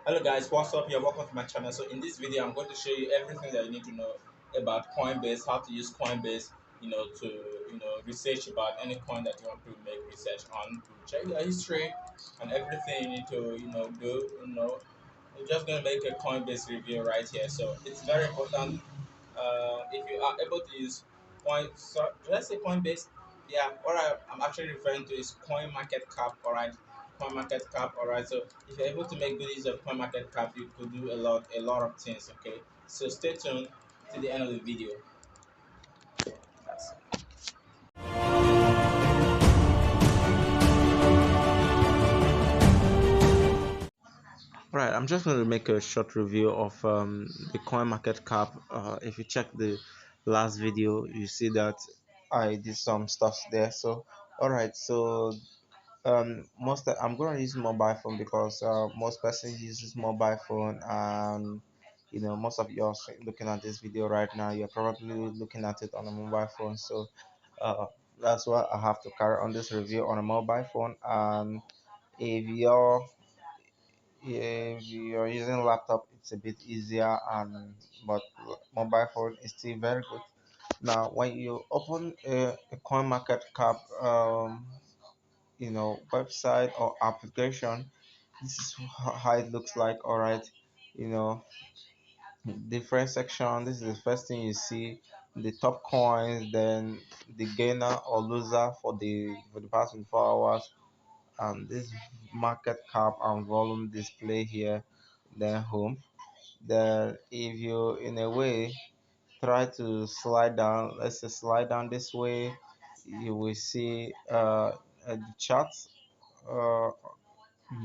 Hello guys, what's up? You're welcome to my channel. So in this video, I'm going to show you everything that you need to know about Coinbase, how to use Coinbase, to research about any coin that you want to make research on, to check your history and everything you need to do. I'm just going to make a Coinbase review right here. So it's very important. If you are able to use did I say Coinbase? Yeah, what I'm actually referring to is CoinMarketCap. All right, CoinMarketCap. All right. So if you're able to make good use of CoinMarketCap, you could do a lot of things. Okay, so stay tuned to the end of the video. That's Right, I'm just going to make a short review of the coin market cap. If you check the last video, you see that I did some stuff there. So, all right, so I'm going to use mobile phone because most persons uses mobile phone, and most of you are looking at this video right now. You're probably looking at it on a mobile phone. So, uh, that's why I have to carry on this review on a mobile phone. And if you're if you're using laptop, it's a bit easier, and but mobile phone is still very good. Now when you open a coin market cap website or application, this is how it looks like. All right, you know different section. This is the first thing you see: the top coins, then the gainer or loser for the past 24 hours, and this market cap and volume display here, then home. Then if you in a way try to slide down, let's say slide down this way, you will see the chart, uh,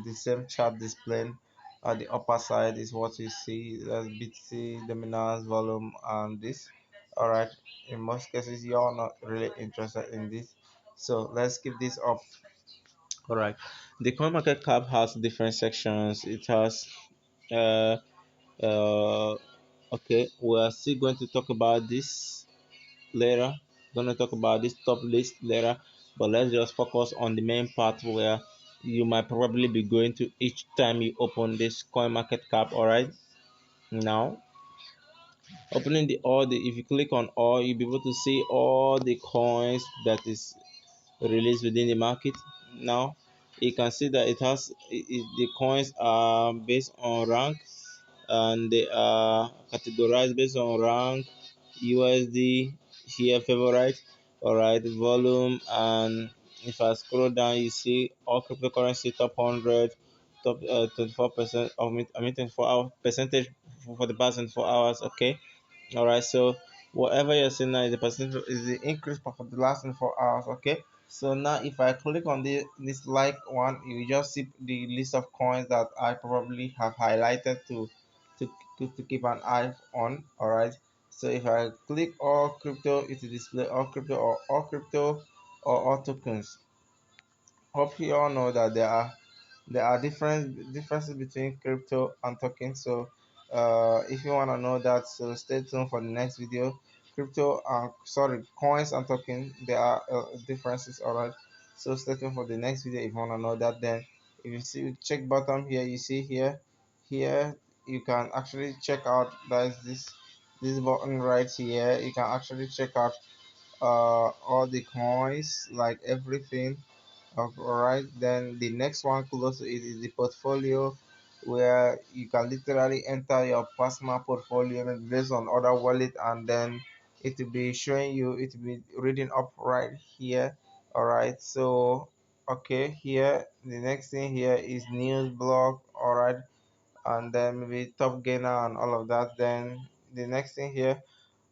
the same chart displaying at the upper side is what you see. That's BTC, dominance, volume, and this. All right, in most cases you're not really interested in this, so let's keep this up. All right, the coin market cap has different sections. It has uh uh okay, we are still going to talk about this later. Gonna talk about this top list later, but let's just focus on the main part where you might probably be going to each time you open this coin market cap. All right, now opening the if you click on all, you'll be able to see all the coins that is released within the market. Now you can see that the coins are based on rank, and they are categorized based on rank. USD here favorite, all right, volume. And if I scroll down, you see all cryptocurrency top 100, top 24% of it. I mean 24-hour percentage for the past 24 hours. Okay, all right, so whatever you're seeing now is the percentage, is the increase for the last 24 hours. Okay, so now if I click on this like one, you just see the list of coins that I probably have highlighted to, to keep an eye on. All right, so if I click all crypto, it will display all crypto, or all crypto, or all tokens. Hope you all know that there are differences between crypto and tokens. So if you want to know that, so stay tuned for the next video. Crypto sorry, coins and tokens, there are differences. All right, so stay tuned for the next video if you want to know that. Then if you see check bottom here, you see here you can actually check out, there's this button right here. You can actually check out all the coins, like everything. All right, then the next one close to it is the portfolio, where you can literally enter your personal portfolio based on other wallet, and then it will be showing you, it will be reading up right here. All right, so okay, here the next thing here is news blog. All right, and then maybe top gainer and all of that. Then the next thing here,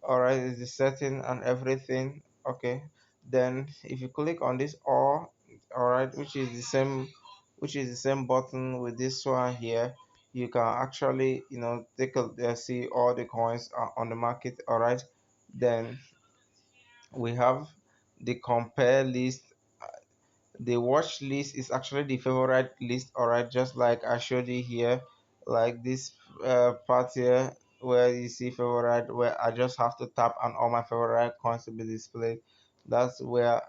all right, is the setting and everything. Okay, then if you click on this all right, which is the same button with this one here, you can actually take a see all the coins on the market. All right, then we have the compare list. The watch list is actually the favorite list. All right, just like I showed you here, like this part here where you see favorite, where I just have to tap and all my favorite coins to be displayed. That's where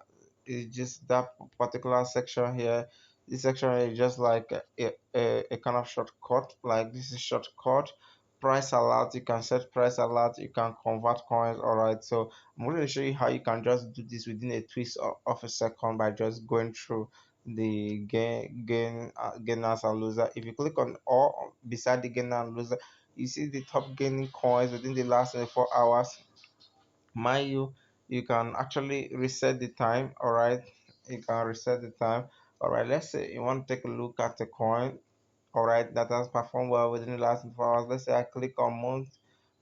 it's just that particular section here. This section is just like a kind of shortcut. Like this is shortcut. Price alert, you can set price alert, you can convert coins. All right, so I'm going to show you how you can just do this within a twist of a second by just going through the gainers and loser. If you click on all beside the gainer and loser, you see the top gaining coins within the last 24 hours. Mind you, you can actually reset the time. All right, you can reset the time. All right, let's say you want to take a look at the coin, all right, that has performed well within the last 24 hours. Let's say I click on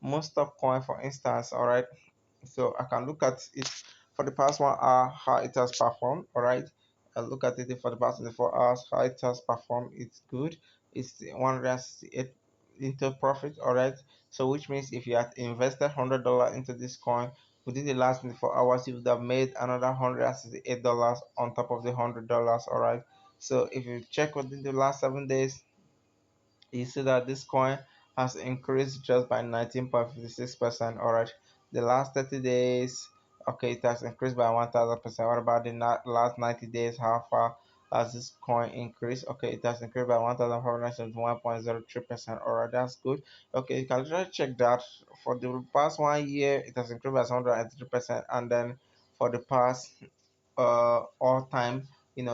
most top coin, for instance. All right, so I can look at it for the past 1 hour how it has performed. All right, I look at it for the past 24 hours how it has performed. It's good. It's 168 into profit. All right, so which means if you had invested $100 into this coin within the last 24 hours, you would have made another $168 on top of the $100. All right, so if you check within the last 7 days, you see that this coin has increased just by 19.56%. All right, the last 30 days, okay, it has increased by 1000%. What about the last 90 days? How far has this coin increased? Okay, it has increased by 1571.03%. All right, that's good. Okay, you can try to check that. For the past 1 year, it has increased by 183%, and then for the past all time,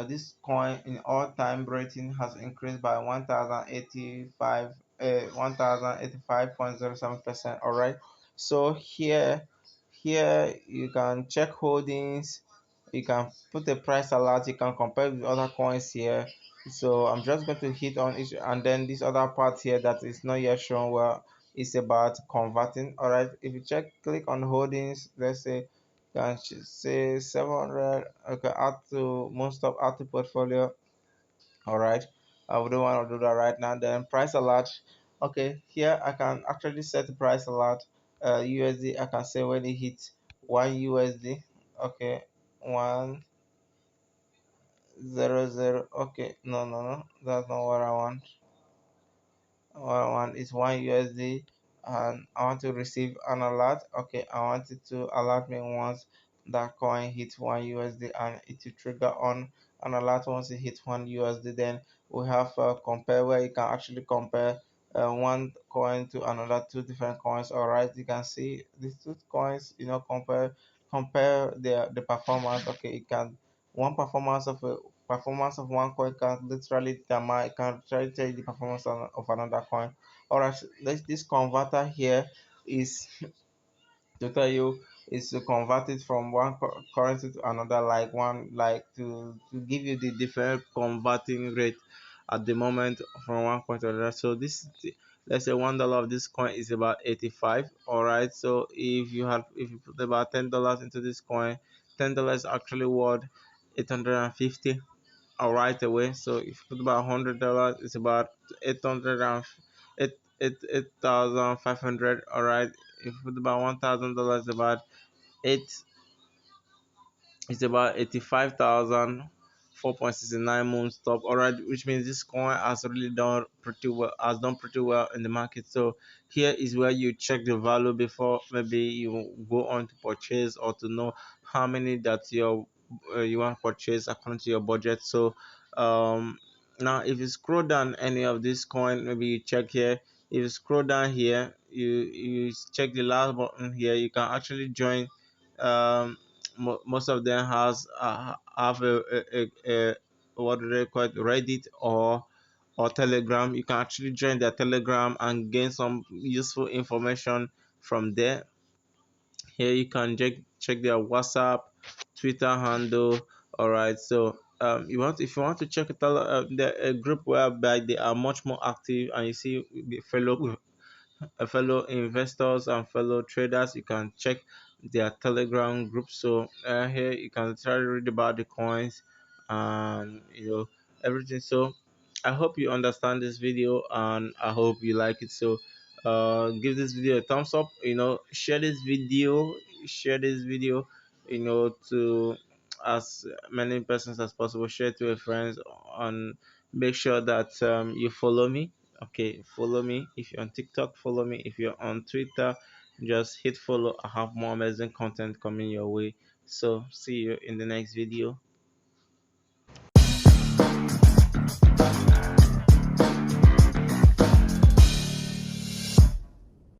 this coin in all time rating has increased by 1085.07%. All right, so here you can check holdings, you can put a price alert, you can compare with other coins here. So I'm just going to hit on each, and then this other part here that is not yet shown, well, it's about converting. All right, if you click on holdings, let's say can say 700. Okay, add to most of add to portfolio. All right, I wouldn't want to do that right now. Then price alert. Okay, here I can actually set the price alert. USD, I can say when it hits 1 USD. Okay, 100. Okay, no, that's not what I want. What I want is 1 USD, and I want to receive an alert. Okay, I want it to alert me once that coin hits 1 USD, and it will trigger on an alert once it hits 1 USD. Then we have compare, where you can actually compare one coin to another, two different coins. All right, you can see these two coins, compare the performance. Okay, it can one performance of one coin can literally determine, can try to tell you the performance of another coin. All right, this converter here is to tell you, is to convert it from one currency to another, like one, like to give you the different converting rate at the moment from one coin to another. So let's say $1 of this coin is about 85. All right, so if you put about $10 into this coin, $10 actually worth 850 right away. So if you put about $100, it's about 800 and 8,500. All right, if you put about $1,000, about eight it's about 85,000, 4.69 moon stop. All right, which means this coin has really done pretty well, has done pretty well in the market. So here is where you check the value before maybe you go on to purchase, or to know how many that you want to purchase according to your budget. So now if you scroll down any of this coin, maybe you check here. If you scroll down here, you check the last button here, you can actually join. Most of them have a what do they call it, Reddit or Telegram. You can actually join their Telegram and gain some useful information from there. Here you can check their WhatsApp, Twitter handle. All right, so if you want to check a group whereby they are much more active, and you see the fellow investors and fellow traders, you can check their Telegram group. So here you can try to read about the coins and everything. So I hope you understand this video, and I hope you like it. So give this video a thumbs up, share this video, to as many persons as possible. Share it to your friends, and make sure that you follow me. Okay, follow me if you're on TikTok, follow me if you're on Twitter. Just hit follow. I have more amazing content coming your way. So see you in the next video.